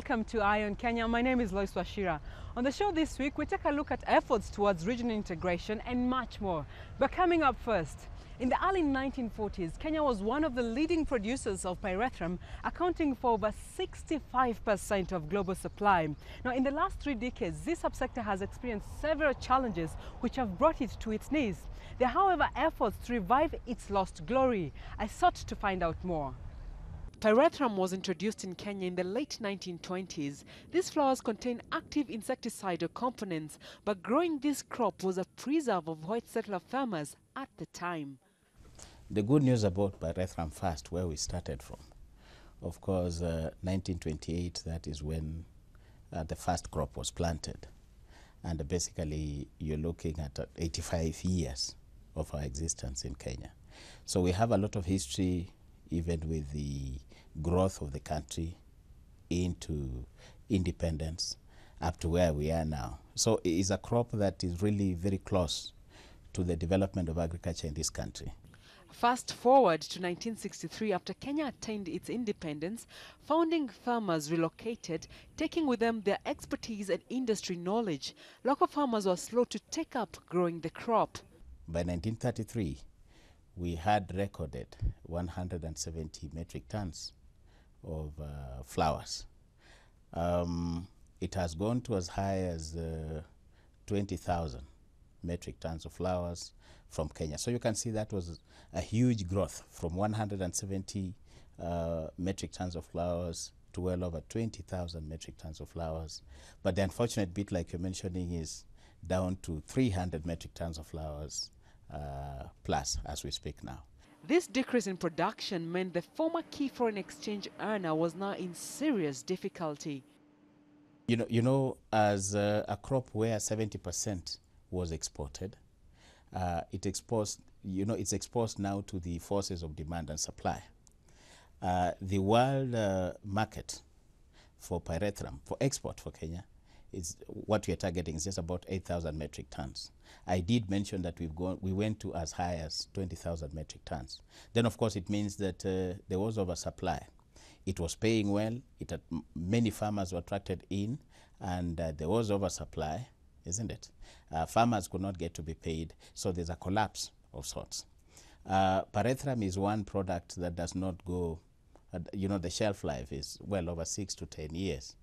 welcome to Ion Kenya. My name is Lois Washira. On the show this week, we take a look at efforts towards regional integration and much more. But coming up first, in the early 1940s, Kenya was one of the leading producers of pyrethrum, accounting for over 65% of global supply. Now, in the last 3 decades, this subsector has experienced several challenges which have brought it to its knees. There are, however, efforts to revive its lost glory. I sought to find out more. Pyrethrum was introduced in Kenya in the late 1920s. These flowers contain active insecticidal components, but growing this crop was a preserve of white settler farmers at the time. The good news about pyrethrum first, where we started from, of course, 1928, that is when the first crop was planted. And basically, you're looking at 85 years of our existence in Kenya. So we have a lot of history, even with the growth of the country into independence up to where we are now. So it is a crop that is really very close to the development of agriculture in this country. Fast forward to 1963, after Kenya attained its independence, founding farmers relocated, taking with them their expertise and industry knowledge. Local farmers were slow to take up growing the crop. By 1933, we had recorded 170 metric tons of flowers. It has gone to as high as 20,000 metric tons of flowers from Kenya. So you can see that was a huge growth from 170 metric tons of flowers to well over 20,000 metric tons of flowers. But the unfortunate bit, like you're mentioning, is down to 300 metric tons of flowers plus as we speak now. This decrease in production meant the former key foreign exchange earner was now in serious difficulty. You know, as a crop where 70% was exported, it's exposed now to the forces of demand and supply. The world market for pyrethrum, for export for Kenya, is what we are targeting is just about 8,000 metric tons. I did mention that we went to as high as 20,000 metric tons. Then, of course, it means that there was oversupply. It was paying well. Many farmers were attracted in, and there was oversupply, isn't it? Farmers could not get to be paid, so there's a collapse of sorts. Pyrethrum is one product that does not go, the shelf life is well over 6 to 10 years.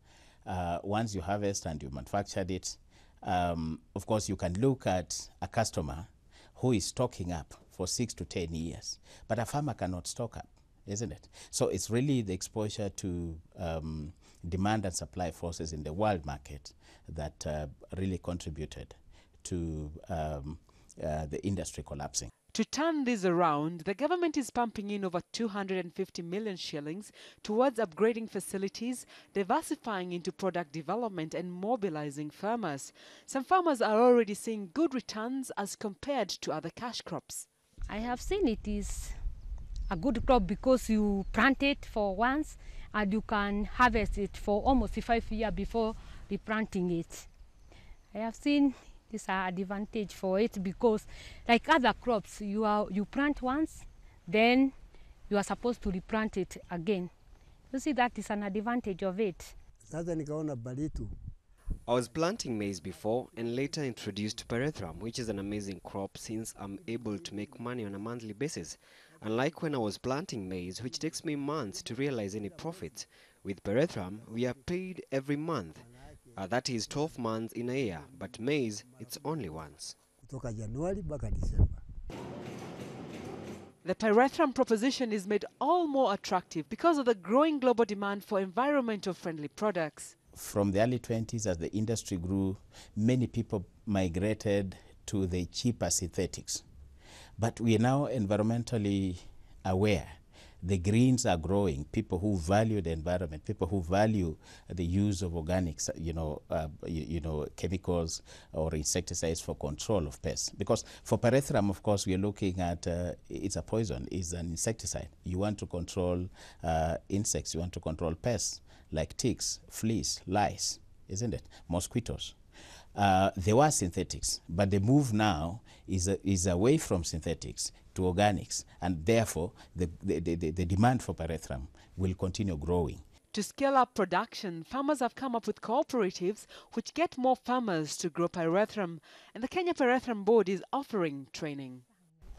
Once you harvest and you manufactured it, of course, you can look at a customer who is stocking up for 6 to 10 years, but a farmer cannot stock up, isn't it? So it's really the exposure to demand and supply forces in the world market that really contributed to the industry collapsing. To turn this around, the government is pumping in over 250 million shillings towards upgrading facilities, diversifying into product development and mobilizing farmers. Some farmers are already seeing good returns as compared to other cash crops. I have seen it is a good crop because you plant it for once and you can harvest it for almost 5 years before replanting it. I have seen this advantage for it because, like other crops, you plant once, then you are supposed to replant it again. You see, that is an advantage of it. I was planting maize before and later introduced pyrethrum, which is an amazing crop since I'm able to make money on a monthly basis. Unlike when I was planting maize, which takes me months to realize any profits, with pyrethrum, we are paid every month. That is 12 months in a year, but maize, it's only once. The pyrethrum proposition is made all more attractive because of the growing global demand for environmental friendly products. From the early 20s, as the industry grew, many people migrated to the cheaper synthetics. But we are now environmentally aware. The greens are growing. People who value the environment, people who value the use of organics, chemicals or insecticides for control of pests. Because for pyrethrum, of course, we are looking at it's a poison, it's an insecticide. You want to control insects, you want to control pests like ticks, fleas, lice, isn't it? Mosquitoes. There were synthetics, but the move now is away from synthetics to organics, and therefore the demand for pyrethrum will continue growing. To scale up production, farmers have come up with cooperatives which get more farmers to grow pyrethrum, and the Kenya Pyrethrum Board is offering training.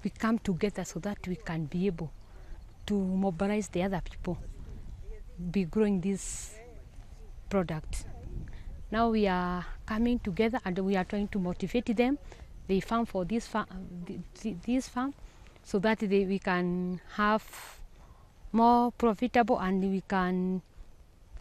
We come together so that we can be able to mobilize the other people, be growing this product. Now we are coming together and we are trying to motivate them. They farm for this farm, so that we can have more profitable and we can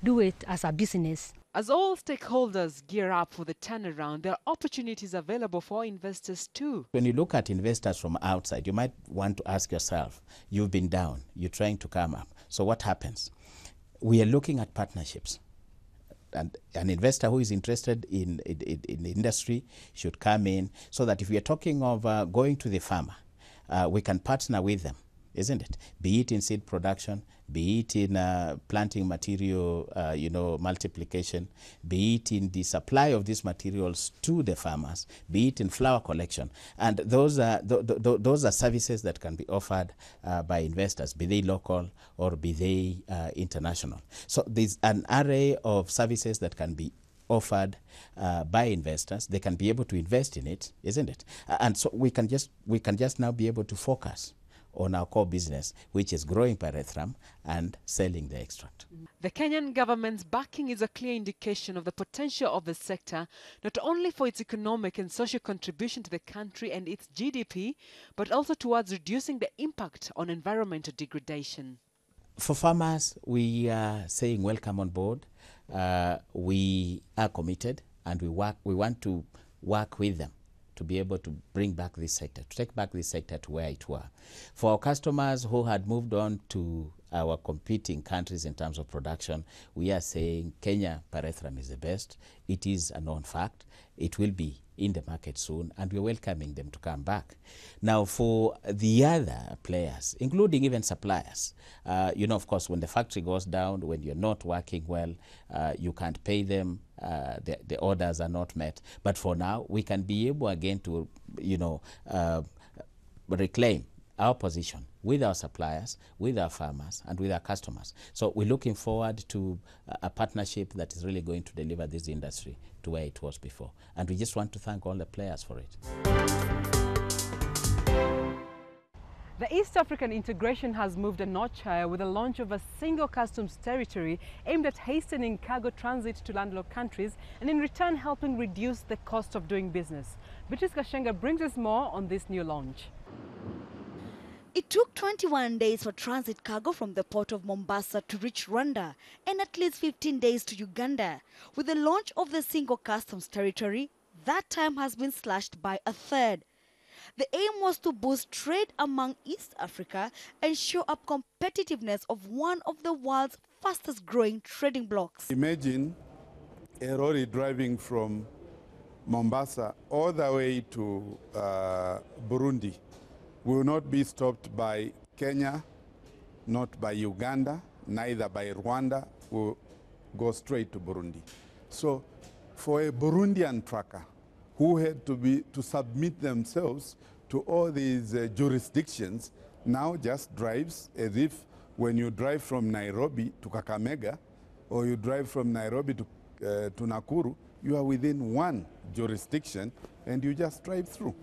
do it as a business. As all stakeholders gear up for the turnaround, there are opportunities available for investors too. When you look at investors from outside, you might want to ask yourself, you've been down, you're trying to come up. So what happens? We are looking at partnerships. And an investor who is interested in the industry should come in, so that if we are talking of going to the farmer, we can partner with them, isn't it? Be it in seed production, be it in planting material, multiplication, be it in the supply of these materials to the farmers, be it in flower collection. And those are services that can be offered by investors, be they local or be they international. So there's an array of services that can be offered by investors. They can be able to invest in it, isn't it? And so we can just now be able to focus on our core business, which is growing pyrethrum and selling the extract. The Kenyan government's backing is a clear indication of the potential of the sector, not only for its economic and social contribution to the country and its GDP, but also towards reducing the impact on environmental degradation. For farmers, we are saying welcome on board. We are committed, and we want to work with them to be able to bring back this sector, to take back this sector to where it were. For our customers who had moved on to our competing countries in terms of production, we are saying Kenya pyrethrum is the best. It is a known fact. It will be in the market soon, and we're welcoming them to come back. Now, for the other players, including even suppliers, of course, when the factory goes down, when you're not working well, you can't pay them, the orders are not met. But for now, we can be able again to, reclaim our position with our suppliers, with our farmers, and with our customers. So we're looking forward to a partnership that is really going to deliver this industry to where it was before. And we just want to thank all the players for it. The East African integration has moved a notch higher with the launch of a single customs territory aimed at hastening cargo transit to landlocked countries and in return helping reduce the cost of doing business. Beatrice Gachange brings us more on this new launch. It took 21 days for transit cargo from the port of Mombasa to reach Rwanda and at least 15 days to Uganda. With the launch of the single customs territory, that time has been slashed by a third. The aim was to boost trade among East Africa and show up competitiveness of one of the world's fastest growing trading blocs. Imagine a lorry driving from Mombasa all the way to Burundi. Will not be stopped by Kenya, not by Uganda, neither by Rwanda, will go straight to Burundi. So for a Burundian trucker who had to submit themselves to all these jurisdictions, now just drives as if when you drive from Nairobi to Kakamega, or you drive from Nairobi to Nakuru, you are within one jurisdiction and you just drive through.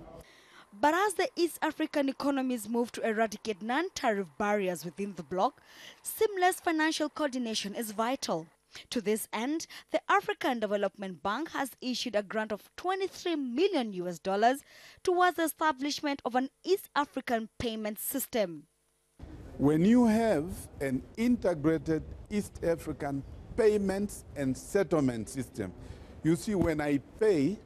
But as the East African economies move to eradicate non-tariff barriers within the bloc, seamless financial coordination is vital. To this end, the African Development Bank has issued a grant of $23 million towards the establishment of an East African payment system. When you have an integrated East African payments and settlement system, you see, when I pay,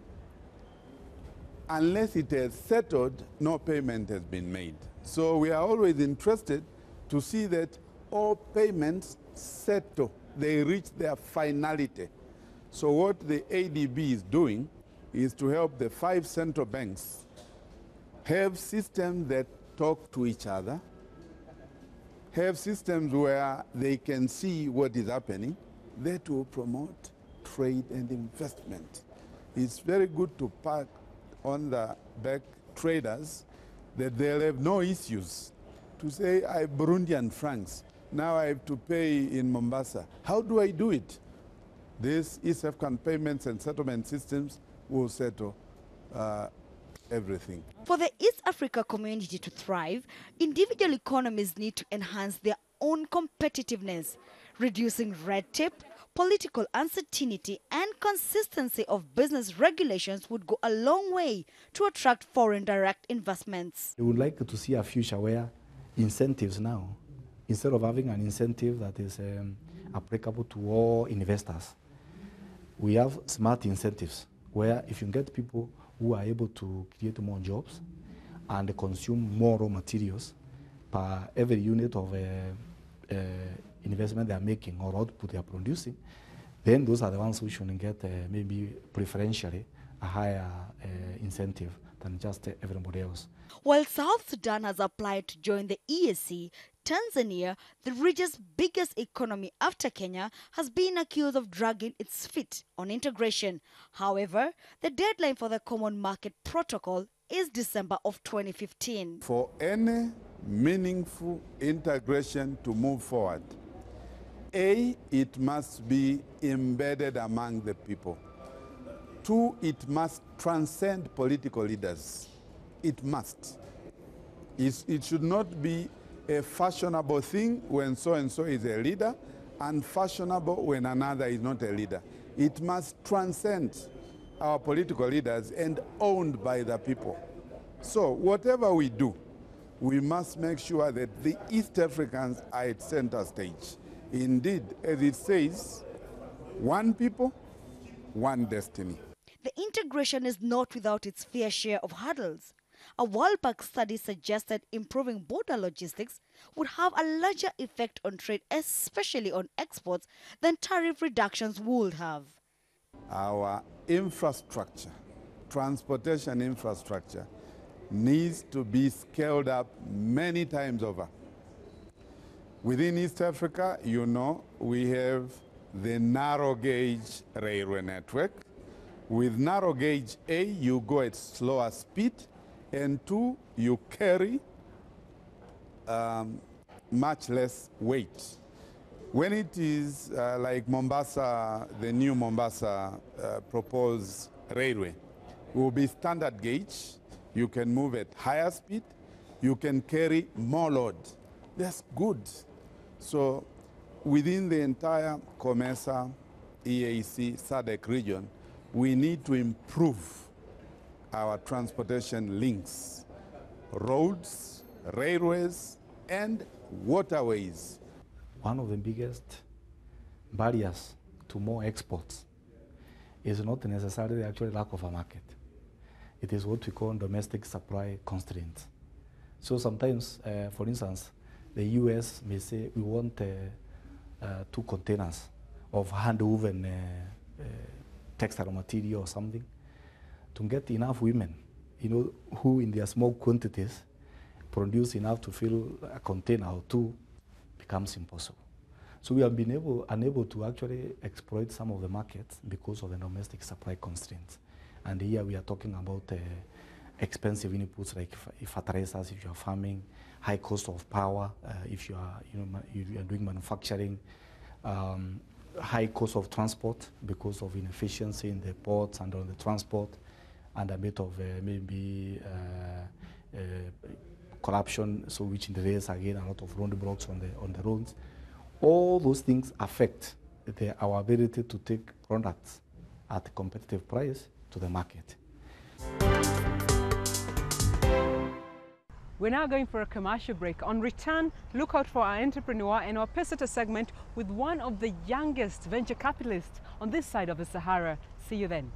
unless it has settled, no payment has been made. So we are always interested to see that all payments settle, they reach their finality. So what the ADB is doing is to help the 5 central banks have systems that talk to each other, have systems where they can see what is happening, that will promote trade and investment. It's very good to park on the back traders that they'll have no issues to say, I have Burundian francs, Now I have to pay in Mombasa. How do I do it? This E.African payments and settlement systems will settle everything. For the East Africa community to thrive, individual economies need to enhance their own competitiveness, reducing red tape, political uncertainty, and consistency of business regulations would go a long way to attract foreign direct investments. We would like to see a future where incentives now, instead of having an incentive that is applicable to all investors, we have smart incentives where if you get people who are able to create more jobs and consume more raw materials per every unit of investment they are making or output they are producing, then those are the ones who should get maybe preferentially a higher incentive than just everybody else. While South Sudan has applied to join the EAC, Tanzania, the region's biggest economy after Kenya, has been accused of dragging its feet on integration. However, the deadline for the Common Market Protocol is December of 2015. For any meaningful integration to move forward, A, it must be embedded among the people. 2, it must transcend political leaders. It must. It should not be a fashionable thing when so-and-so is a leader and fashionable when another is not a leader. It must transcend our political leaders and owned by the people. So whatever we do, we must make sure that the East Africans are at center stage. Indeed, as it says, one people, one destiny. The integration is not without its fair share of hurdles. A World Bank study suggested improving border logistics would have a larger effect on trade, especially on exports, than tariff reductions would have. Our infrastructure, transportation infrastructure, needs to be scaled up many times over. Within East Africa, you know, we have the narrow gauge railway network. With narrow gauge A, you go at slower speed, and 2, you carry much less weight. When it is like Mombasa, the new Mombasa proposed railway, will be standard gauge. You can move at higher speed. You can carry more load. That's good. So within the entire COMESA, EAC, SADC region, we need to improve our transportation links, roads, railways, and waterways. One of the biggest barriers to more exports is not necessarily the actual lack of a market. It is what we call domestic supply constraints. So sometimes, for instance, the US may say we want 2 containers of hand-woven textile material or something, to get enough women, you know, who in their small quantities produce enough to fill a container or 2 becomes impossible. So we have been unable to actually exploit some of the markets because of the domestic supply constraints. And here we are talking about expensive inputs like fertilizers if you are farming, high cost of power if you are, you are doing manufacturing, high cost of transport because of inefficiency in the ports and on the transport, and a bit of maybe corruption, so which delays again a lot of roadblocks on the roads. All those things affect our ability to take products at a competitive price to the market. We're now going for a commercial break. On return, look out for our entrepreneur and our Peseta segment with one of the youngest venture capitalists on this side of the Sahara. See you then.